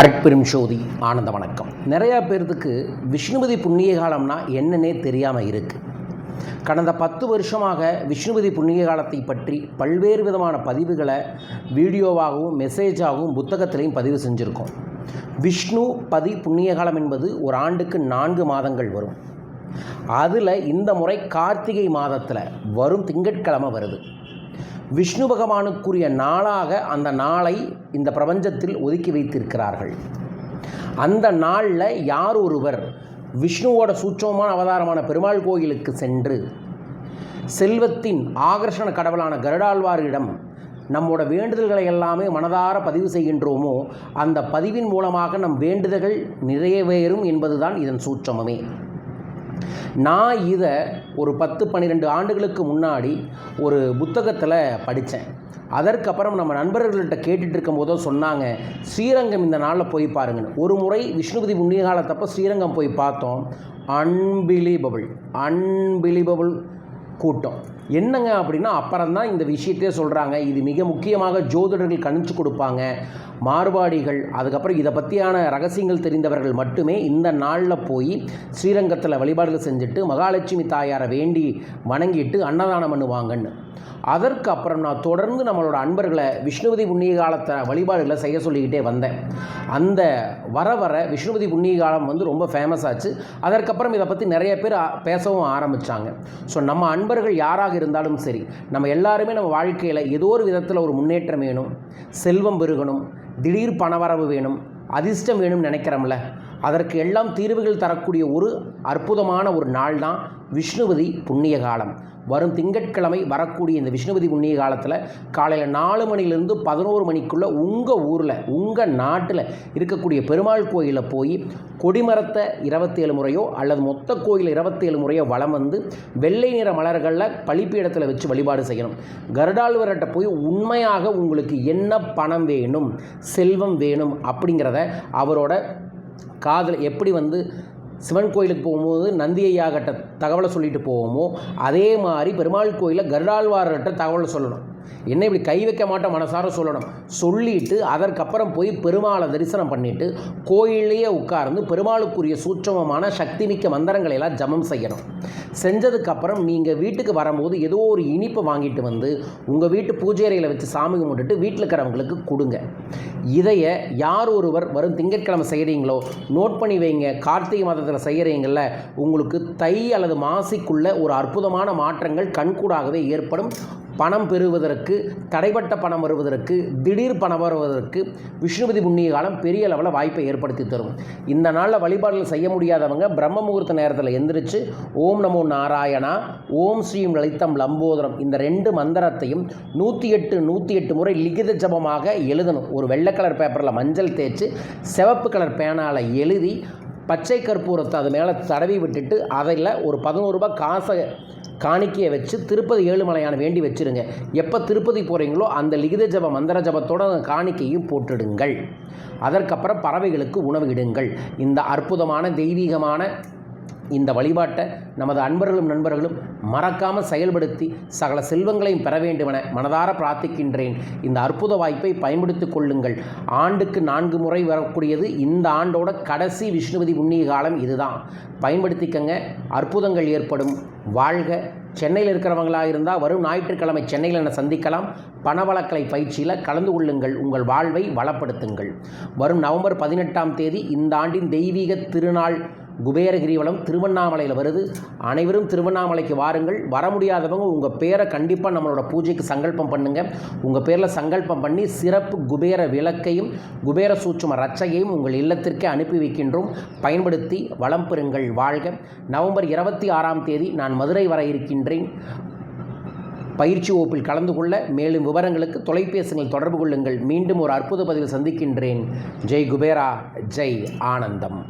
அருட்பெரும் ஜோதி ஆனந்த வணக்கம். நிறையா பேர்த்துக்கு விஷ்ணுபதி புண்ணிய காலம்னா என்னன்னே தெரியாமல் இருக்குது. கடந்த 10 வருஷமாக விஷ்ணுபதி புண்ணிய காலத்தை பற்றி பல்வேறு விதமான பதிவுகளை வீடியோவாகவும் மெசேஜாகவும் புத்தகத்திலையும் பதிவு செஞ்சுருக்கோம். விஷ்ணு பதி புண்ணிய காலம் என்பது ஒரு ஆண்டுக்கு 4 மாதங்கள் வரும். அதில் இந்த முறை கார்த்திகை மாதத்தில் வரும் திங்கட்கிழமை வருது. விஷ்ணு பகவானுக்குரிய நாளாக அந்த நாளை இந்த பிரபஞ்சத்தில் ஒதுக்கி வைத்திருக்கிறார்கள். அந்த நாளில் யார் ஒருவர் விஷ்ணுவோட சூட்சமமான அவதாரமான பெருமாள் கோயிலுக்கு சென்று செல்வத்தின் ஆகர்ஷண கடவுளான கருடாழ்வாரிடம் நம்மோட வேண்டுதல்களை எல்லாமே மனதார பதிவு செய்கின்றோமோ அந்த பதிவின் மூலமாக நம் வேண்டுதல்கள் நிறைவேறும் என்பதுதான் இதன் சூட்சமமே. நான் இதை ஒரு 10-12 ஆண்டுகளுக்கு முன்னாடி ஒரு புத்தகத்தில் படித்தேன். அதற்கப்புறம் நம்ம நண்பர்கள்ட்ட கேட்டுட்டு இருக்கும் போதோ சொன்னாங்க, ஸ்ரீரங்கம் இந்த நாளில் போய் பாருங்கன்னு. ஒரு முறை விஷ்ணுபதி புண்ணிய காலத்தப்போ ஸ்ரீரங்கம் போய் பார்த்தோம். அன்பிலீவபிள் கூட்டம். என்னங்க அப்படின்னா அப்புறம்தான் இந்த விஷயத்தையே சொல்கிறாங்க. இது மிக முக்கியமாக ஜோதிடர்கள் கணிச்சு கொடுப்பாங்க, மார்வாடிகள், அதுக்கப்புறம் இதை பற்றியான ரகசியங்கள் தெரிந்தவர்கள் மட்டுமே இந்த நாளில் போய் ஸ்ரீரங்கத்தில் வழிபாடுகள் செஞ்சுட்டு மகாலட்சுமி தாயாரை வேண்டி வணங்கிட்டு அன்னதானம் பண்ணுவாங்கன்னு. அதற்கு அப்புறம் நான் தொடர்ந்து நம்மளோட அன்பர்களை விஷ்ணுபதி புண்ணிய காலத்தை வழிபாடுகளை செய்ய சொல்லிக்கிட்டே வந்தேன். அந்த வர விஷ்ணுபதி புண்ணிய காலம் ரொம்ப ஃபேமஸ் ஆச்சு. அதற்கப்புறம் இதை பற்றி நிறைய பேர் பேசவும் ஆரம்பித்தாங்க. ஸோ நம்ம அன்பர்கள் யாராக இருந்தாலும் சரி, நம்ம எல்லாருமே நம்ம வாழ்க்கையில் ஏதோ ஒரு விதத்தில் ஒரு முன்னேற்றம் வேணும், செல்வம் பெருகணும், திடீர் பணவரவு வேணும், அதிர்ஷ்டம் வேணும்னு நினைக்கிறோம்ல, அதற்கு எல்லாம் தீர்வுகள் தரக்கூடிய ஒரு அற்புதமான ஒரு நாள் தான் விஷ்ணுபதி புண்ணிய காலம். வரும் திங்கட்கிழமை வரக்கூடிய இந்த விஷ்ணுபதி புண்ணிய காலத்தில் காலையில் 4 மணிலேருந்து 11 மணிக்குள்ளே உங்கள் ஊரில் உங்கள் நாட்டில் இருக்கக்கூடிய பெருமாள் கோயிலில் போய் கொடிமரத்தை 27 முறையோ அல்லது மொத்த கோயில் 27 முறையோ வலம் வந்து வெள்ளை நிற மலர்களில் பலிப்பீடத்தில் வச்சு வழிபாடு செய்யணும். கருடாழ்வார்கிட்ட போய் உண்மையாக உங்களுக்கு என்ன பணம் வேணும், செல்வம் வேணும் அப்படிங்கிறத அவரோட காதில் எப்படி சிவன் கோயிலுக்கு போகும்போது நந்தி ஐயா கிட்ட தகவலை சொல்லிட்டு போவோமோ அதே மாதிரி பெருமாள் கோயிலில் கருடாழ்வார்கிட்ட தகவலை சொல்லணும். என்ன இப்படி கை வைக்க மாட்டோம், மனசார சொல்லணும். சொல்லிவிட்டு அதற்கப்புறம் போய் பெருமாளை தரிசனம் பண்ணிவிட்டு கோயிலேயே உட்கார்ந்து பெருமாளுக்குரிய சூட்சமமான சக்திமிக்க மந்திரங்களை எல்லாம் ஜபம் செய்யணும். செஞ்சதுக்கப்புறம் நீங்கள் வீட்டுக்கு வரும்போது ஏதோ ஒரு இனிப்பை வாங்கிட்டு உங்கள் வீட்டு பூஜை அறையில் வச்சு சாமி கும்பிட்டுட்டு வீட்டில் இருக்கிறவங்களுக்கு கொடுங்க. இதையை யார் ஒருவர் வரும் திங்கட்கிழமை செய்கிறீங்களோ நோட் பண்ணி வைங்க. கார்த்திகை மாதத்தில் செய்கிறீங்கள உங்களுக்கு தை அல்லது மாசிக்குள்ள ஒரு அற்புதமான மாற்றங்கள் கண்கூடாகவே ஏற்படும். பணம் பெறுவதற்கு, தடைப்பட்ட பணம் வருவதற்கு, திடீர் பணம் வருவதற்கு விஷ்ணுபதி புண்ணிய காலம் பெரிய அளவில் வாய்ப்பை ஏற்படுத்தி தரும். இந்த நாளில் வழிபாடுகள் செய்ய முடியாதவங்க பிரம்ம முகூர்த்த நேரத்தில் எந்திரிச்சு ஓம் நமோ நாராயணா, ஓம் ஸ்ரீம் லலிதம் லம்போதரம் இந்த 2 மந்திரத்தையும் 108 முறை லிகித ஜபமாக எழுதணும். ஒரு வெள்ளை கலர் பேப்பரில் மஞ்சள் தேய்ச்சி சிவப்பு கலர் பேனால் எழுதி பச்சை கற்பூரத்தை அது மேலே தடவி விட்டுட்டு அதில் ஒரு 11 ரூபாய் காசை காணிக்கையை வச்சு திருப்பதி ஏழுமலையான வேண்டி வச்சுருங்க. எப்போ திருப்பதி போகிறீங்களோ அந்த லிகித ஜப மந்திர ஜபத்தோட காணிக்கையும் போட்டுடுங்கள். அதற்கப்புறம் பறவைகளுக்கு உணவு இடுங்கள். இந்த அற்புதமான தெய்வீகமான இந்த வழிபாட்டை நமது அன்பர்களும் நண்பர்களும் மறக்காமல் செயல்படுத்தி சகல செல்வங்களையும் பெற வேண்டுமென மனதார பிரார்த்திக்கின்றேன். இந்த அற்புத வாய்ப்பை பயன்படுத்திக் கொள்ளுங்கள். ஆண்டுக்கு 4 முறை வரக்கூடியது இந்த ஆண்டோட கடைசி விஷ்ணுபதி புண்ணிய காலம் இதுதான். பயன்படுத்திக்கங்க. அற்புதங்கள் ஏற்படும். வாழ்க. சென்னையில் இருக்கிறவங்களாக இருந்தால் வரும் ஞாயிற்றுக்கிழமை சென்னையில் என்னை சந்திக்கலாம். பணவளக்கலை பயிற்சியில் கலந்து கொள்ளுங்கள். உங்கள் வாழ்வை வளப்படுத்துங்கள். வரும் நவம்பர் 18ஆம் தேதி இந்த ஆண்டின் தெய்வீக திருநாள் குபேர கிரிவலம் திருவண்ணாமலையில் வருது. அனைவரும் திருவண்ணாமலைக்கு வாருங்கள். வர முடியாதவங்க உங்கள் பேரை கண்டிப்பாக நம்மளோட பூஜைக்கு சங்கல்பம் பண்ணுங்கள். உங்கள் பேரில் சங்கல்பம் பண்ணி சிறப்பு குபேர விளக்கையும் குபேர சூட்சும ரட்சையையும் உங்கள் இல்லத்திற்கே அனுப்பி வைக்கின்றோம். பயன்படுத்தி வளம் பெறுங்கள். வாழ்க. நவம்பர் 26ஆம் தேதி நான் மதுரை வர இருக்கின்றேன். பயிற்சி வகுப்பில் கலந்து கொள்ள மேலும் விவரங்களுக்கு தொலைபேசிகளில் தொடர்பு கொள்ளுங்கள். மீண்டும் ஒரு அற்புத பதிவில் சந்திக்கின்றேன். ஜெய் குபேரா, ஜெய் ஆனந்தம்.